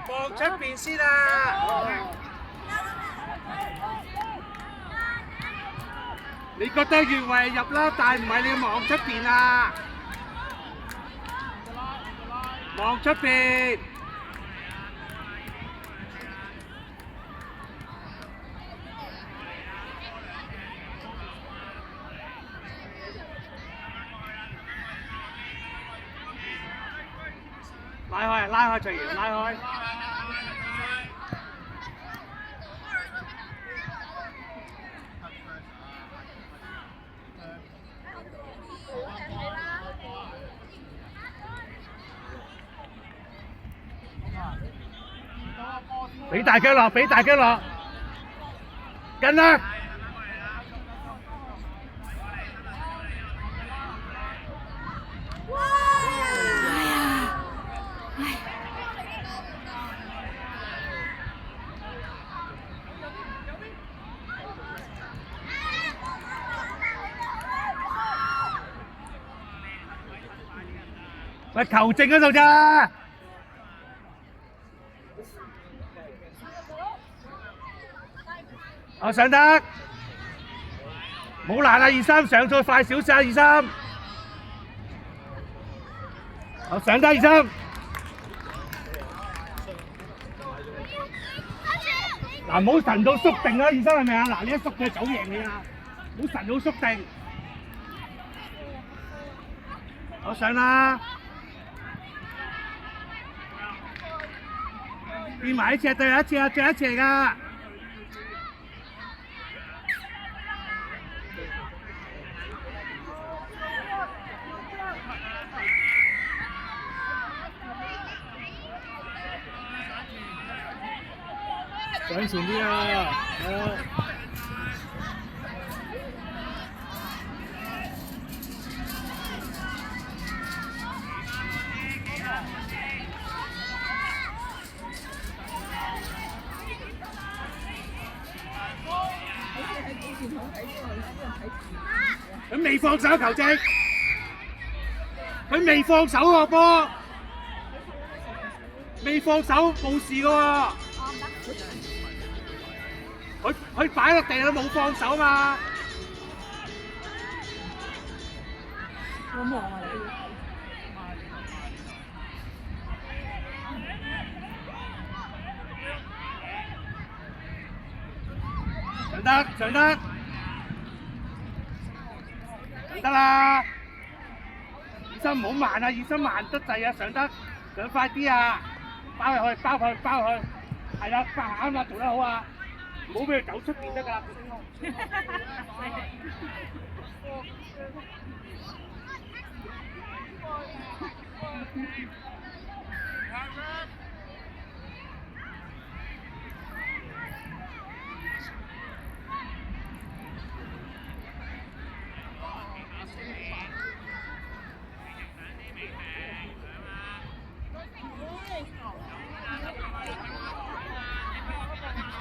放出邊先啊！你覺得越位入啦，但唔係你望出邊啊！望出邊。拉開隨緣，拉開。俾大腳落，俾大腳落，跟啦！喂，球證嗰度咋？我上得，冇難啊！23上再快少少，23，我上得23。嗱，唔好神到縮定啦，23係咪啊？嗱，你一縮佢走贏你啊！唔好神到縮定。我上啦。變埋一次對一次啊，最後一次嚟㗎。上前啲啊！佢未放手球證，佢未放手喎波，未放手冇事㗎喎。佢擺落地都冇放手嘛。我望啊你。上得上得。得啦，醫生唔好慢啊！醫生慢得滯啊，上得上快啲啊！包入去，包佢，包佢，係啦，啱啦，做得好啊！唔好俾佢走出邊得㗎。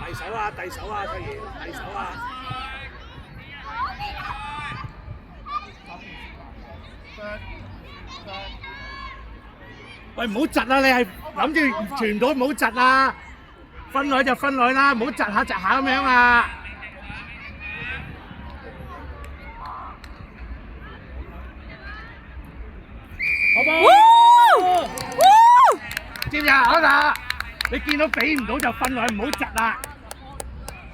遞手啊！遞手啊！翠兒，遞手啊！喂，唔好窒啊！你係諗住傳到唔好窒啊！分女就分女啦，唔好窒下窒下咁樣啊！好冇？知唔知啊？好啦，你見到俾唔到就分女，唔好窒啊！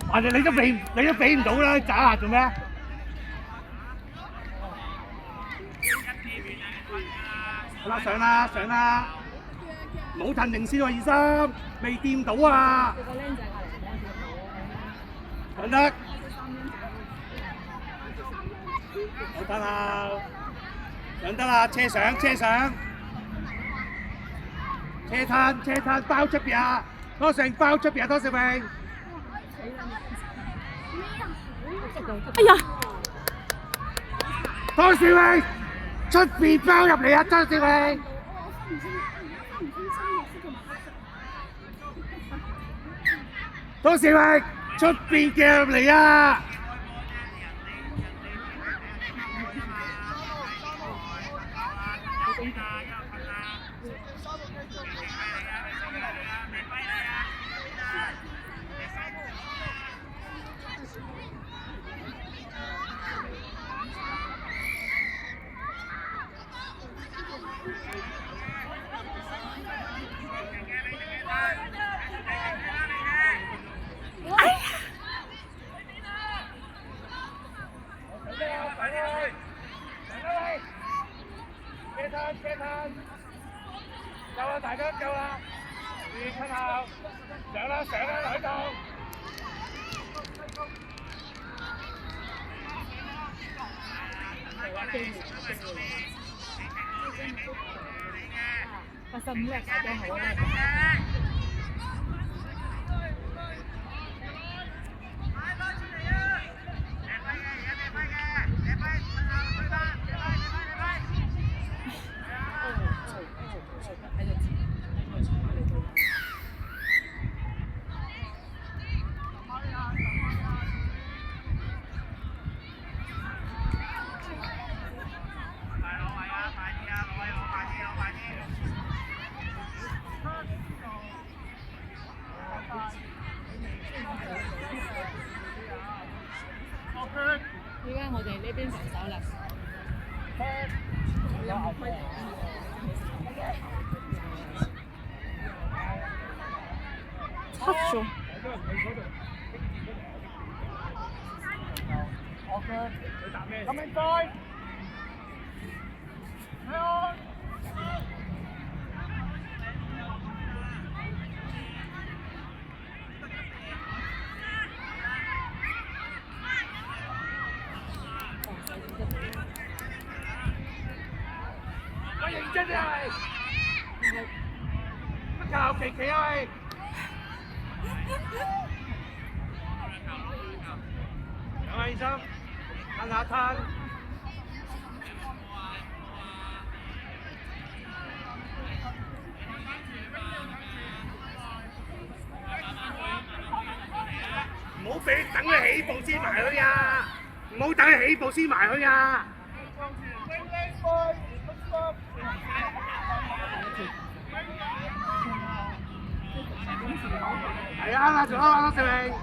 或者你都俾唔到啦，渣下做咩？好啦，上啦上啦，冇褪定先喎，23未掂到啊！上得，好得啦，上得啦，車上車上，車攤包出邊啊！多成包出邊啊！多少榮？哎呀！湯少榮出邊包入嚟啊！張少榮，湯少榮出邊夾入嚟啊！大家夠啦，你出後上啦上啦喺度。85叻晒都好啦。依家我哋呢邊防守啦。七咗。咁應該。我認真係，乜教奇奇啊喂！兩位醫生，褪下褪。唔好俾等佢起步先埋佢啊！唔好等佢起步先埋佢啊！係啊，仲有啊，小明。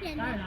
Yeah.